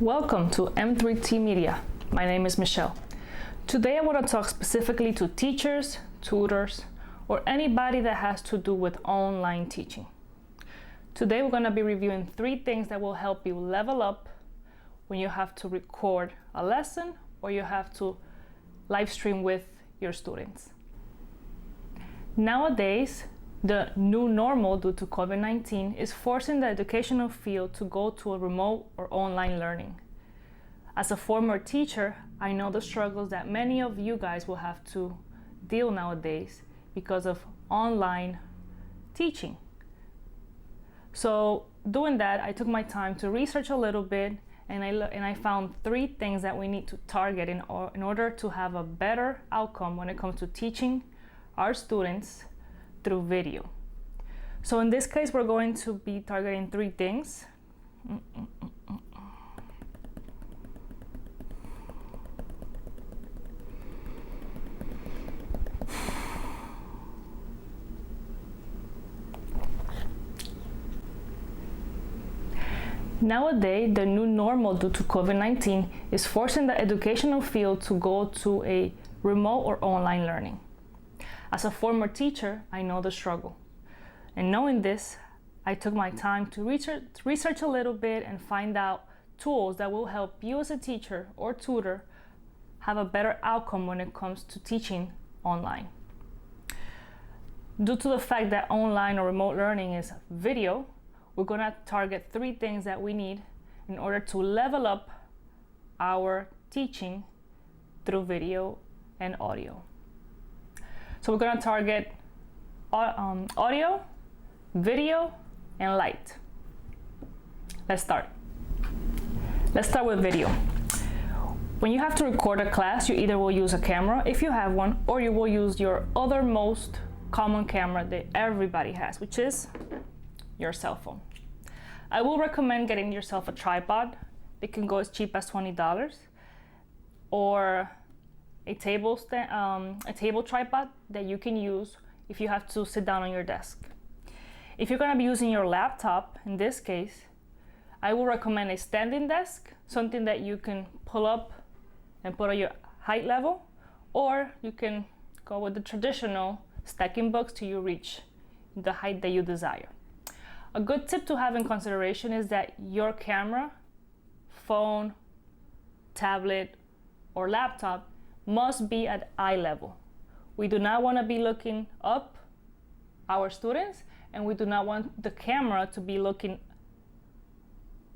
Welcome to M3T Media. My name is Michelle. Today I want to talk specifically to teachers, tutors, or anybody that has to do with online teaching. Today we're going to be reviewing 3 things that will help you level up when you have to record a lesson or you have to live stream with your students. Nowadays, the new normal due to COVID-19 is forcing the educational field to go to a remote or online learning. As a former teacher, I know the struggles that many of you guys will have to deal nowadays because of online teaching. So doing that, I took my time to research a little bit and I found 3 things that we need to target in order to have a better outcome when it comes to teaching our students through video. So in this case, we're going to be targeting 3 things. Nowadays, the new normal due to COVID-19 is forcing the educational field to go to a remote or online learning. As a former teacher, I know the struggle. And knowing this, I took my time to research a little bit and find out tools that will help you as a teacher or tutor have a better outcome when it comes to teaching online. Due to the fact that online or remote learning is video, we're going to target 3 things that we need in order to level up our teaching through video and audio. So we're going to target audio, video, and light. Let's start. Let's start with video. When you have to record a class, you either will use a camera, if you have one, or you will use your other most common camera that everybody has, which is your cell phone. I will recommend getting yourself a tripod. It can go as cheap as $20, or a table tripod that you can use if you have to sit down on your desk. If you're going to be using your laptop, in this case, I will recommend a standing desk, something that you can pull up and put on your height level, or you can go with the traditional stacking books till you reach the height that you desire. A good tip to have in consideration is that your camera, phone, tablet, or laptop must be at eye level. We do not want to be looking up our students, and we do not want the camera to be looking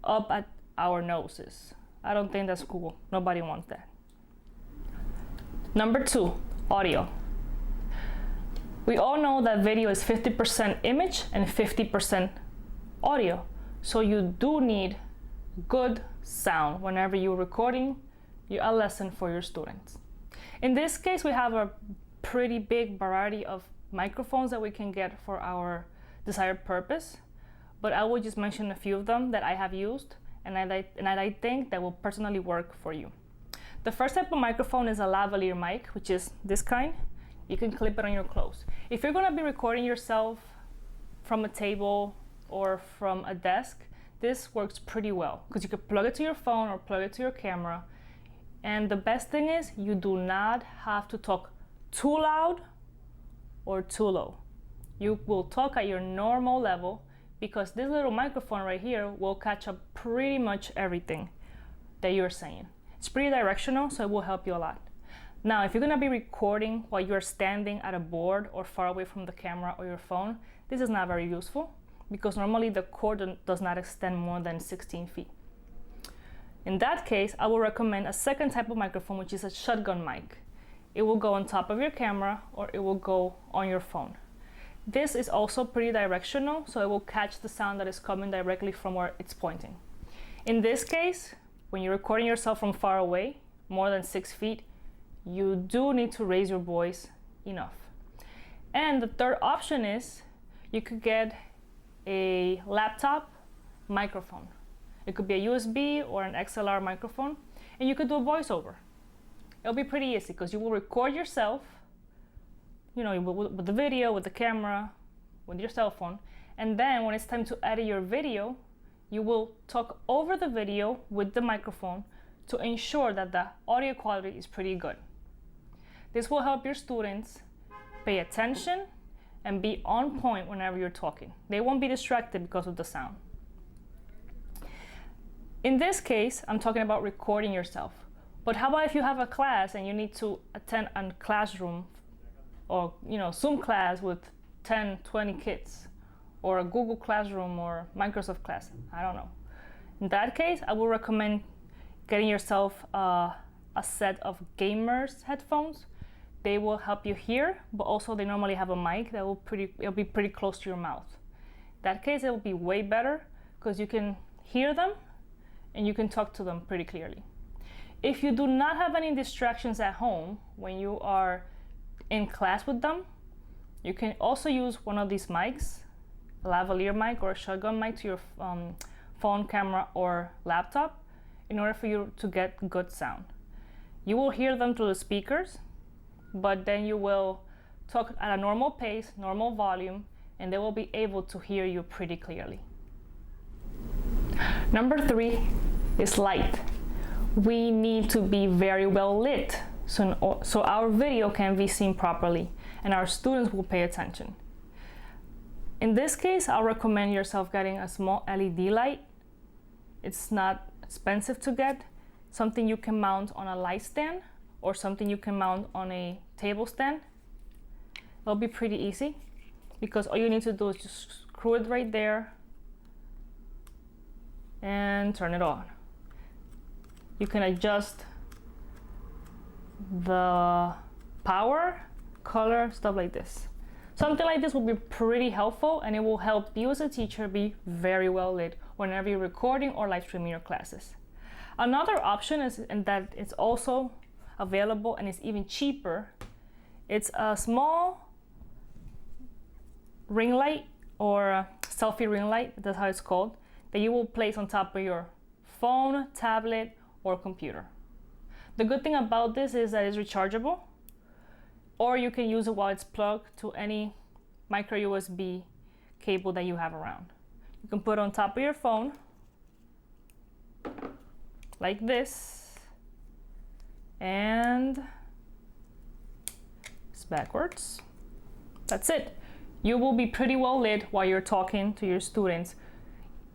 up at our noses. I don't think that's cool. Nobody wants that. Number 2, audio. We all know that video is 50% image and 50% audio. So you do need good sound whenever you're recording a lesson for your students. In this case, we have a pretty big variety of microphones that we can get for our desired purpose, but I will just mention a few of them that I have used and I think that will personally work for you. The first type of microphone is a lavalier mic, which is this kind. You can clip it on your clothes. If you're going to be recording yourself from a table or from a desk, this works pretty well because you can plug it to your phone or plug it to your camera. And the best thing is you do not have to talk too loud or too low. You will talk at your normal level because this little microphone right here will catch up pretty much everything that you're saying. It's pretty directional, so it will help you a lot. Now, if you're going to be recording while you're standing at a board or far away from the camera or your phone, this is not very useful because normally the cord does not extend more than 16 feet. In that case, I will recommend a second type of microphone, which is a shotgun mic. It will go on top of your camera or it will go on your phone. This is also pretty directional, so it will catch the sound that is coming directly from where it's pointing. In this case, when you're recording yourself from far away, more than 6 feet, you do need to raise your voice enough. And the third option is you could get a laptop microphone. It could be a USB or an XLR microphone, and you could do a voiceover. It'll be pretty easy because you will record yourself, with the video, with the camera, with your cell phone, and then when it's time to edit your video, you will talk over the video with the microphone to ensure that the audio quality is pretty good. This will help your students pay attention and be on point whenever you're talking. They won't be distracted because of the sound. In this case, I'm talking about recording yourself. But how about if you have a class and you need to attend a classroom or Zoom class with 10, 20 kids, or a Google Classroom or Microsoft class, I don't know. In that case, I will recommend getting yourself a set of gamers headphones. They will help you hear, but also they normally have a mic that it'll be pretty close to your mouth. In that case, it will be way better because you can hear them and you can talk to them pretty clearly. If you do not have any distractions at home when you are in class with them, you can also use one of these mics, a lavalier mic or a shotgun mic to your phone, camera, or laptop in order for you to get good sound. You will hear them through the speakers, but then you will talk at a normal pace, normal volume, and they will be able to hear you pretty clearly. Number 3 is light. We need to be very well lit so our video can be seen properly and our students will pay attention. In this case, I'll recommend yourself getting a small LED light. It's not expensive to get, something you can mount on a light stand or something you can mount on a table stand. It'll be pretty easy because all you need to do is just screw it right there and turn it on. You can adjust the power, color, stuff like this. Something like this will be pretty helpful and it will help you as a teacher be very well lit whenever you're recording or live streaming your classes. Another option is, and that it's also available and it's even cheaper, it's a small ring light or a selfie ring light, that's how it's called, that you will place on top of your phone, tablet, or computer. The good thing about this is that it's rechargeable, or you can use it while it's plugged to any micro USB cable that you have around. You can put it on top of your phone like this, and it's backwards. That's it. You will be pretty well lit while you're talking to your students,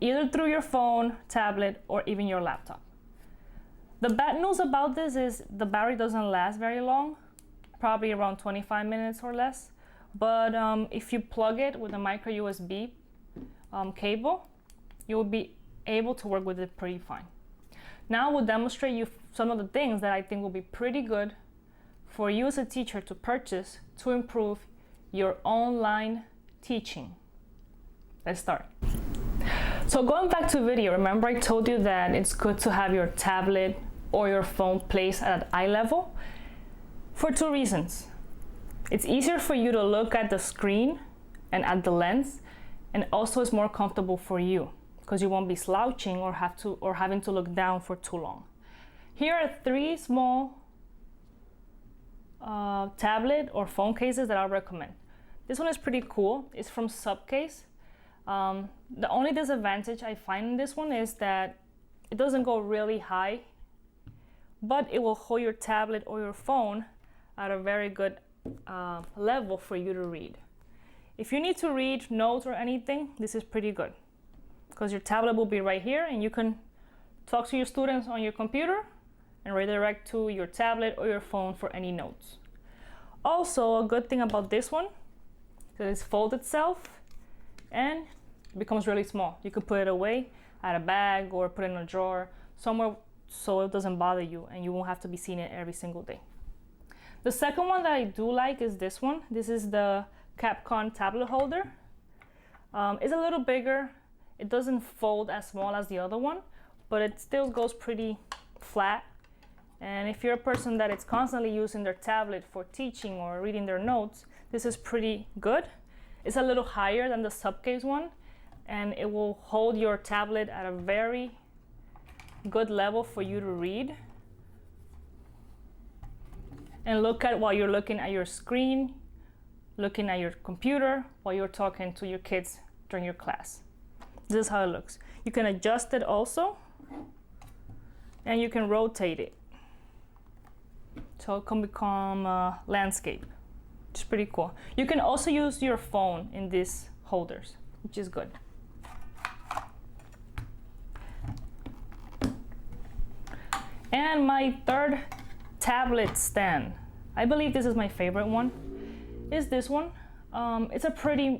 either through your phone, tablet, or even your laptop. The bad news about this is the battery doesn't last very long, probably around 25 minutes or less. But if you plug it with a micro USB cable, you will be able to work with it pretty fine. Now we'll demonstrate you some of the things that I think will be pretty good for you as a teacher to purchase to improve your online teaching. Let's start. So going back to video, remember I told you that it's good to have your tablet or your phone placed at eye level for 2 reasons. It's easier for you to look at the screen and at the lens, and also it's more comfortable for you because you won't be slouching or having to look down for too long. Here are 3 small tablet or phone cases that I'll recommend. This one is pretty cool. It's from Subcase. The only disadvantage I find in this one is that it doesn't go really high, but it will hold your tablet or your phone at a very good level for you to read. If you need to read notes or anything, this is pretty good because your tablet will be right here and you can talk to your students on your computer and redirect to your tablet or your phone for any notes. Also, a good thing about this one is that it folds itself and it becomes really small. You can put it away at a bag or put it in a drawer somewhere so it doesn't bother you and you won't have to be seeing it every single day. The second one that I do like is this one. This is the Capcom tablet holder. It's a little bigger. It doesn't fold as small as the other one, but it still goes pretty flat. And if you're a person that is constantly using their tablet for teaching or reading their notes, this is pretty good. It's a little higher than the Subcase one, and it will hold your tablet at a very good level for you to read and look at while you're looking at your screen, looking at your computer while you're talking to your kids during your class. This is how it looks. You can adjust it also, and you can rotate it. So it can become landscape. It's pretty cool. You can also use your phone in these holders, which is good. And my third tablet stand, I believe this is my favorite one, is this one. It's a pretty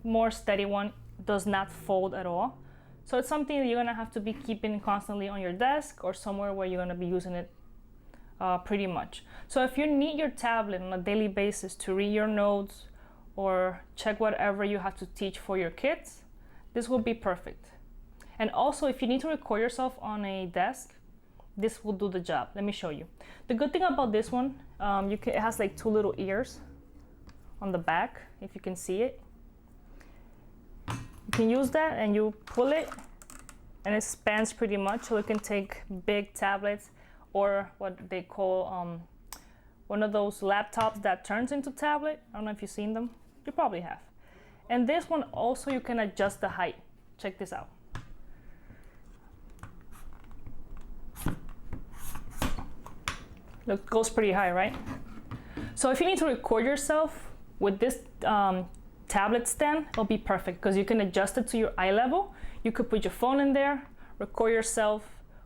more steady one, does not fold at all. So it's something that you're gonna have to be keeping constantly on your desk or somewhere where you're gonna be using it pretty much. So if you need your tablet on a daily basis to read your notes or check whatever you have to teach for your kids, this will be perfect. And also, if you need to record yourself on a desk, this will do the job. Let me show you. The good thing about this one, it has like 2 little ears on the back, if you can see it. You can use that and you pull it and it spans pretty much, so it can take big tablets or what they call one of those laptops that turns into tablet. I don't know if you've seen them. You probably have. And this one also, you can adjust the height. Check this out. Look, goes pretty high, right? So if you need to record yourself with this tablet stand, it'll be perfect because you can adjust it to your eye level. You could put your phone in there, record yourself,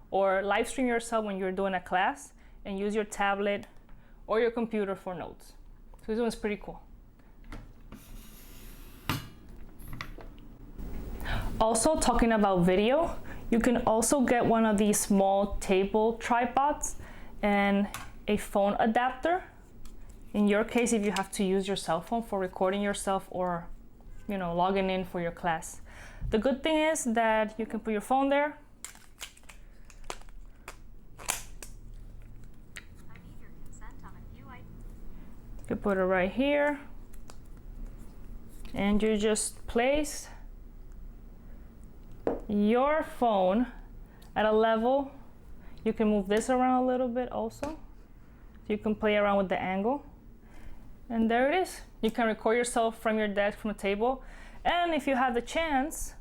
or live stream yourself when you're doing a class, and use your tablet or your computer for notes. So this one's pretty cool. Also, talking about video, you can also get one of these small table tripods and a phone adapter. In your case, if you have to use your cell phone for recording yourself or, logging in for your class. The good thing is that you can put your phone there. I need your consent on a few items. You can put it right here. And you just place your phone at a level. You can move this around a little bit also. So you can play around with the angle. And there it is. You can record yourself from your desk, from a table. And if you have the chance,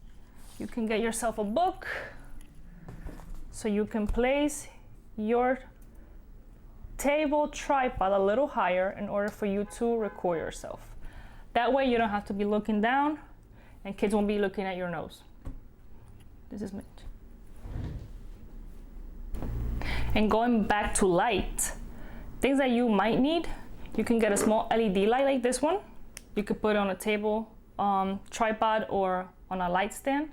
you can get yourself a book. So you can place your table tripod a little higher in order for you to record yourself. That way you don't have to be looking down and kids won't be looking at your nose. This is Mitch. And going back to light, things that you might need, you can get a small LED light like this one. You could put it on a table, tripod, or on a light stand.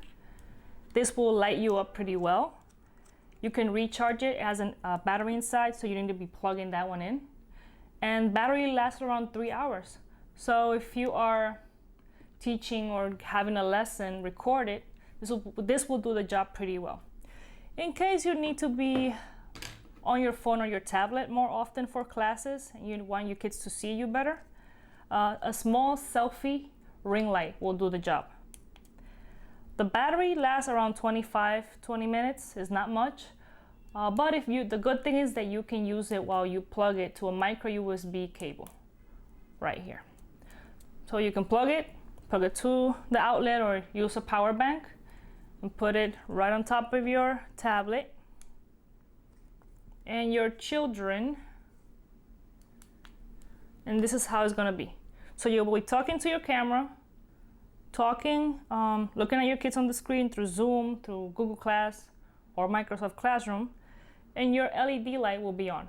This will light you up pretty well. You can recharge it. It has a battery inside, so you need to be plugging that one in. And battery lasts around 3 hours. So if you are teaching or having a lesson recorded, this will do the job pretty well. In case you need to be on your phone or your tablet more often for classes and you want your kids to see you better, a small selfie ring light will do the job. The battery lasts around 20 minutes, is not much, but the good thing is that you can use it while you plug it to a micro USB cable right here. So you can plug it to the outlet or use a power bank and put it right on top of your tablet. And your children, and this is how it's gonna be. So you'll be talking to your camera, looking at your kids on the screen through Zoom, through Google Class or Microsoft Classroom, and your LED light will be on,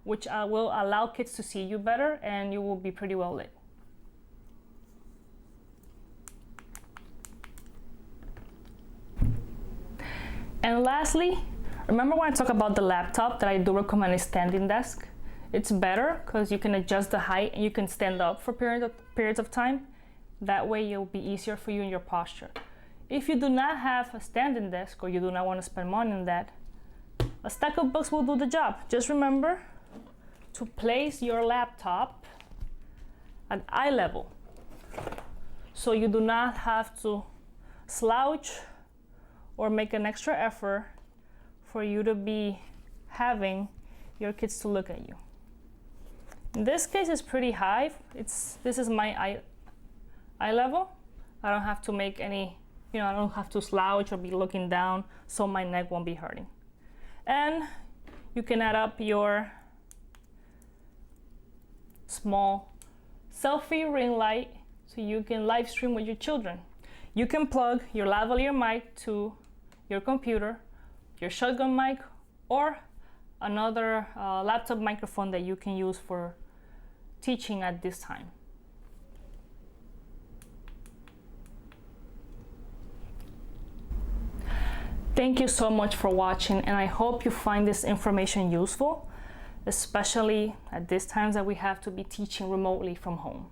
which will allow kids to see you better and you will be pretty well lit. And lastly, remember when I talked about the laptop that I do recommend a standing desk? It's better because you can adjust the height and you can stand up for periods of time. That way it'll be easier for you in your posture. If you do not have a standing desk or you do not want to spend money on that, a stack of books will do the job. Just remember to place your laptop at eye level so you do not have to slouch or make an extra effort for you to be having your kids to look at you. In this case, it's pretty high. This is my eye level. I don't have to make any I don't have to slouch or be looking down, so my neck won't be hurting. And you can add up your small selfie ring light so you can live stream with your children. You can plug your lavalier mic to your computer, your shotgun mic, or another laptop microphone that you can use for teaching at this time. Thank you so much for watching, and I hope you find this information useful, especially at these times that we have to be teaching remotely from home.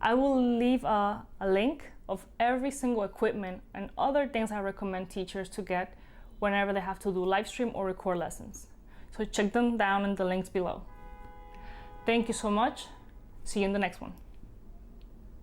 I will leave a link of every single equipment and other things I recommend teachers to get whenever they have to do live stream or record lessons. So check them down in the links below. Thank you so much. See you in the next one.